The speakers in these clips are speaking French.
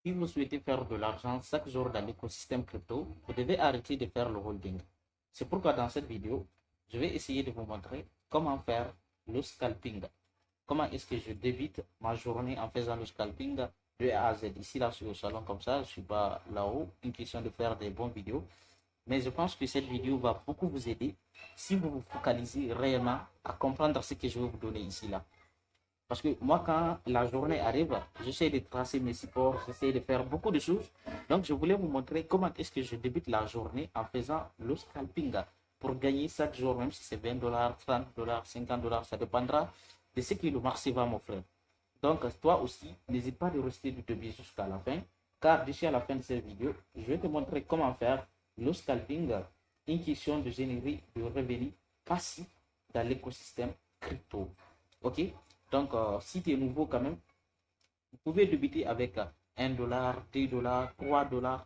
Si vous souhaitez faire de l'argent chaque jour dans l'écosystème crypto, vous devez arrêter de faire le holding. C'est pourquoi dans cette vidéo, je vais essayer de vous montrer comment faire le scalping. Comment est-ce que je débite ma journée en faisant le scalping de A à Z. Ici, là, sur le salon comme ça, je ne suis pas là-haut. Une question de faire des bonnes vidéos. Mais je pense que cette vidéo va beaucoup vous aider si vous vous focalisez réellement à comprendre ce que je vais vous donner ici, là. Parce que moi, quand la journée arrive, j'essaie de tracer mes supports, j'essaie de faire beaucoup de choses. Donc, je voulais vous montrer comment est-ce que je débute la journée en faisant le scalping pour gagner chaque jour, même si c'est 20 $, 30 $, 50 $, ça dépendra de ce que le marché va m'offrir. Donc, toi aussi, n'hésite pas de rester du début jusqu'à la fin, car d'ici à la fin de cette vidéo, je vais te montrer comment faire le scalping, une question de générer de revenus passifs dans l'écosystème crypto. Ok? Donc, si tu es nouveau quand même, vous pouvez débuter avec 1 $, 2 $, 3 $.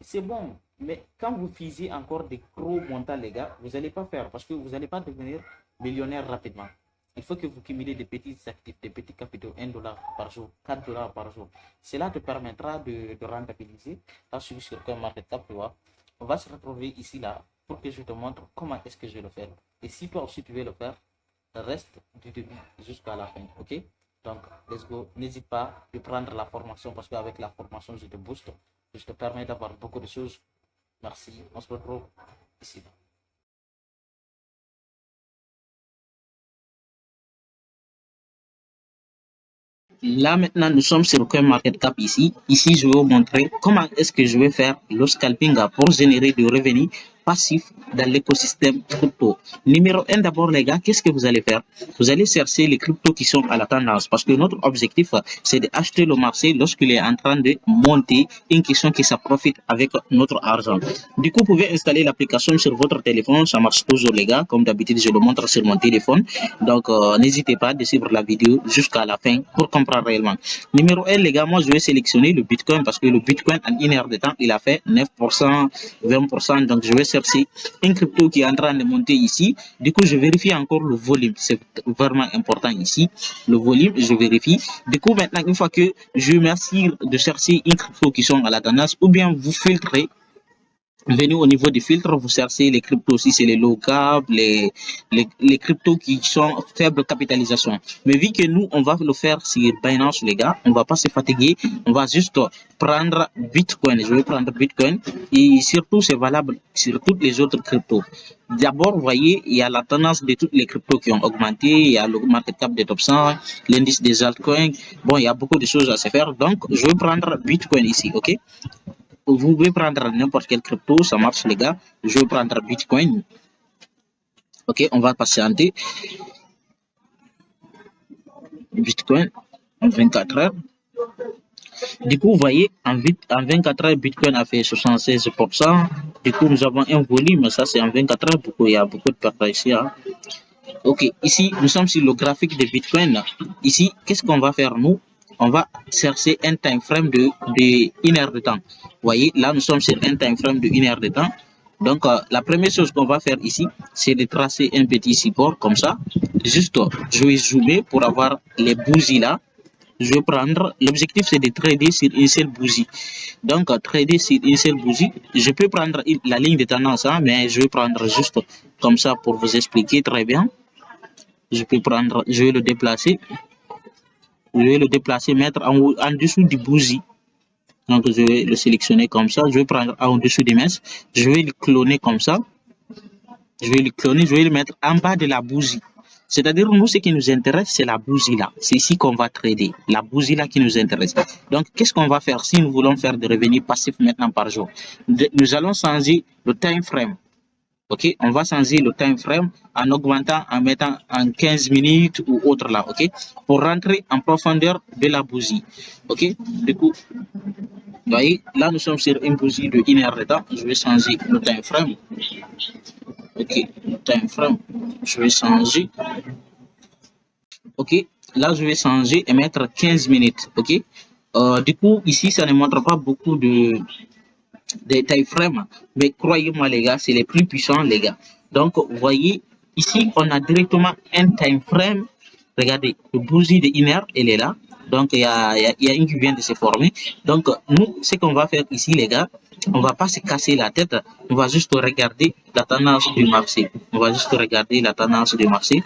C'est bon, mais quand vous visez encore des gros montants, les gars, vous n'allez pas faire parce que vous n'allez pas devenir millionnaire rapidement. Il faut que vous cumulez des petits actifs, des petits capitaux, 1 $ par jour, 4 $ par jour. Cela te permettra de rentabiliser. Là, sur CoinMarketCap, tu vois, on va se retrouver ici, là, pour que je te montre comment est-ce que je le fais. Et si toi aussi tu veux le faire, reste du début jusqu'à la fin, ok? Donc, let's go. N'hésite pas de prendre la formation parce qu'avec la formation, je te booste, je te permets d'avoir beaucoup de choses. Merci. On se retrouve ici. Là maintenant, nous sommes sur CoinMarketCap ici. Ici, je vais vous montrer comment est-ce que je vais faire le scalping pour générer des revenus passifs dans l'écosystème crypto. Numéro 1, d'abord les gars, qu'est-ce que vous allez faire? Vous allez chercher les cryptos qui sont à la tendance parce que notre objectif, c'est d'acheter le marché lorsqu'il est en train de monter, une question qui ça profite avec notre argent. Du coup, vous pouvez installer l'application sur votre téléphone, ça marche toujours les gars, comme d'habitude, je le montre sur mon téléphone. Donc, n'hésitez pas de suivre la vidéo jusqu'à la fin pour comprendre réellement. Numéro 1, les gars, moi, je vais sélectionner le Bitcoin parce que le Bitcoin, en une heure de temps, il a fait 9%, 20%. Donc, je vais chercher une crypto qui est en train de monter ici. Du coup, je vérifie encore le volume. C'est vraiment important ici. Le volume, je vérifie. Du coup, maintenant, une fois que je m'assure de chercher une crypto qui sont à la tendance, ou bien vous filtrez. Venez au niveau des filtres, vous cherchez les cryptos, si c'est les low cap, les cryptos qui sont faible capitalisation. Mais vu que nous, on va le faire sur Binance, les gars, on va pas se fatiguer, on va juste prendre Bitcoin. Je vais prendre Bitcoin et surtout, c'est valable sur toutes les autres cryptos. D'abord, vous voyez, il y a la tendance de toutes les cryptos qui ont augmenté, il y a le market cap des top 100, l'indice des altcoins. Bon, il y a beaucoup de choses à se faire. Donc, je vais prendre Bitcoin ici, ok? Vous pouvez prendre n'importe quelle crypto, ça marche les gars. Je vais prendre Bitcoin. Ok, on va patienter. Bitcoin en 24 heures. Du coup, vous voyez, en 24 heures, Bitcoin a fait 76%. Du coup, nous avons un volume, ça c'est en 24 heures, il y a beaucoup de pertes ici. Hein. Ok, ici, nous sommes sur le graphique de Bitcoin. Ici, qu'est-ce qu'on va faire nous? On va chercher un time frame de 1 heure de temps. Vous voyez, là, nous sommes sur un time frame de 1 heure de temps. Donc, la première chose qu'on va faire ici, c'est de tracer un petit support comme ça. Juste, je vais zoomer pour avoir les bougies là. Je vais prendre, l'objectif c'est de trader sur une seule bougie. Donc, trader sur une seule bougie, je peux prendre la ligne de tendance, hein, mais je vais prendre juste comme ça pour vous expliquer très bien. Je peux prendre, je vais le déplacer. Je vais le déplacer, mettre en dessous du bougie. Donc, je vais le sélectionner comme ça. Je vais prendre en dessous des messes. Je vais le cloner comme ça. Je vais le cloner, je vais le mettre en bas de la bougie. C'est-à-dire, nous, ce qui nous intéresse, c'est la bougie là. C'est ici qu'on va trader. La bougie là qui nous intéresse. Donc, qu'est-ce qu'on va faire si nous voulons faire des revenus passifs maintenant par jour? Nous allons changer le time frame. Ok, on va changer le time frame en augmentant, en mettant en 15 minutes ou autre là, ok, pour rentrer en profondeur de la bougie. Ok, du coup, vous voyez, là nous sommes sur une bougie de 1 heure de temps. Je vais changer le time frame. Ok, le time frame, je vais changer. Ok, là je vais changer et mettre 15 minutes. Ok, du coup, ici ça ne montre pas beaucoup de time frame, mais croyez-moi les gars, c'est les plus puissants les gars. Donc vous voyez ici on a directement un time frame Regardez, le bougie de Iner, elle est là. Donc, il y a une qui vient de se former. Donc, nous, ce qu'on va faire ici, les gars, on va pas se casser la tête. On va juste regarder la tendance du marché. On va juste regarder la tendance du marché.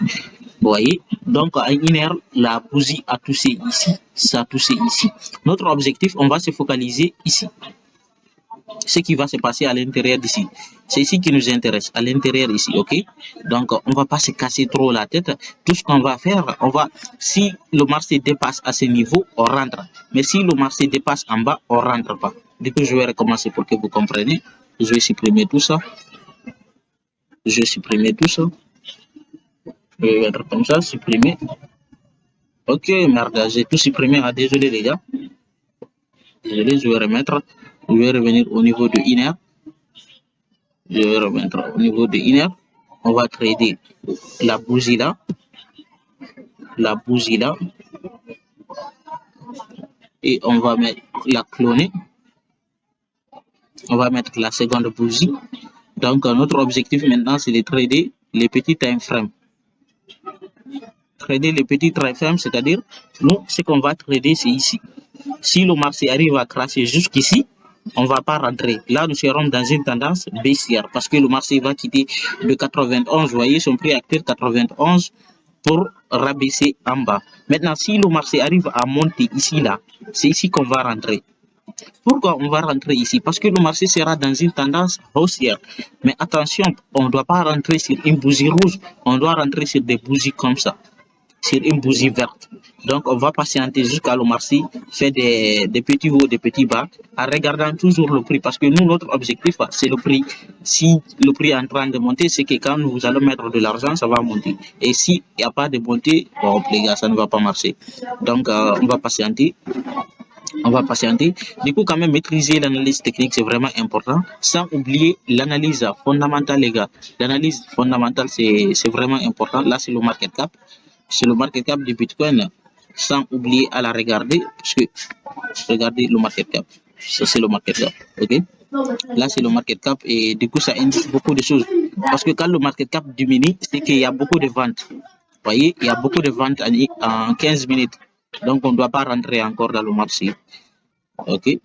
Vous voyez, donc à une heure, la bougie a touché ici, ça a touché ici. Notre objectif, on va se focaliser ici. Ce qui va se passer à l'intérieur d'ici. C'est ici qui nous intéresse, à l'intérieur ici, ok? Donc, on va pas se casser trop la tête. Tout ce qu'on va faire, si le marché dépasse à ce niveau, on rentre. Mais si le marché dépasse en bas, on rentre pas. Du coup, je vais recommencer pour que vous compreniez. Je vais supprimer tout ça. Je vais supprimer tout ça. Je vais mettre comme ça, supprimer. Ok, merde, j'ai tout supprimé. Ah, désolé les gars. Désolé, je vais remettre. Je vais revenir au niveau de Iner. Je vais remettre au niveau de Iner. On va trader la bougie là. La bougie là. Et on va mettre la cloner. On va mettre la seconde bougie. Donc, notre objectif maintenant, c'est de trader les petits time frames. Trader les petits time frames, c'est-à-dire, nous, ce qu'on va trader, c'est ici. Si le marché arrive à crasher jusqu'ici, on ne va pas rentrer. Là, nous serons dans une tendance baissière parce que le marché va quitter le 91. Vous voyez, son prix actuel 91 pour rabaisser en bas. Maintenant, si le marché arrive à monter ici, là, c'est ici qu'on va rentrer. Pourquoi on va rentrer ici? Parce que le marché sera dans une tendance haussière. Mais attention, on ne doit pas rentrer sur une bougie rouge, on doit rentrer sur des bougies comme ça, sur une bougie verte. Donc, on va patienter jusqu'à le marché fait des petits hauts, des petits bas, en regardant toujours le prix. Parce que nous, notre objectif, c'est le prix. Si le prix est en train de monter, c'est que quand nous allons mettre de l'argent, ça va monter. Et s'il n'y a pas de montée, bon, les gars, ça ne va pas marcher. Donc, on va patienter. On va patienter. Du coup, quand même, maîtriser l'analyse technique, c'est vraiment important, sans oublier l'analyse fondamentale, les gars. L'analyse fondamentale, c'est vraiment important. Là, c'est le market cap. C'est le market cap du Bitcoin, sans oublier à la regarder, parce que regardez le market cap. Ça, c'est le market cap. OK? Là, c'est le market cap et du coup, ça indique beaucoup de choses. Parce que quand le market cap diminue, c'est qu'il y a beaucoup de ventes. Vous voyez, il y a beaucoup de ventes en 15 minutes. Donc, on ne doit pas rentrer encore dans le marché. OK?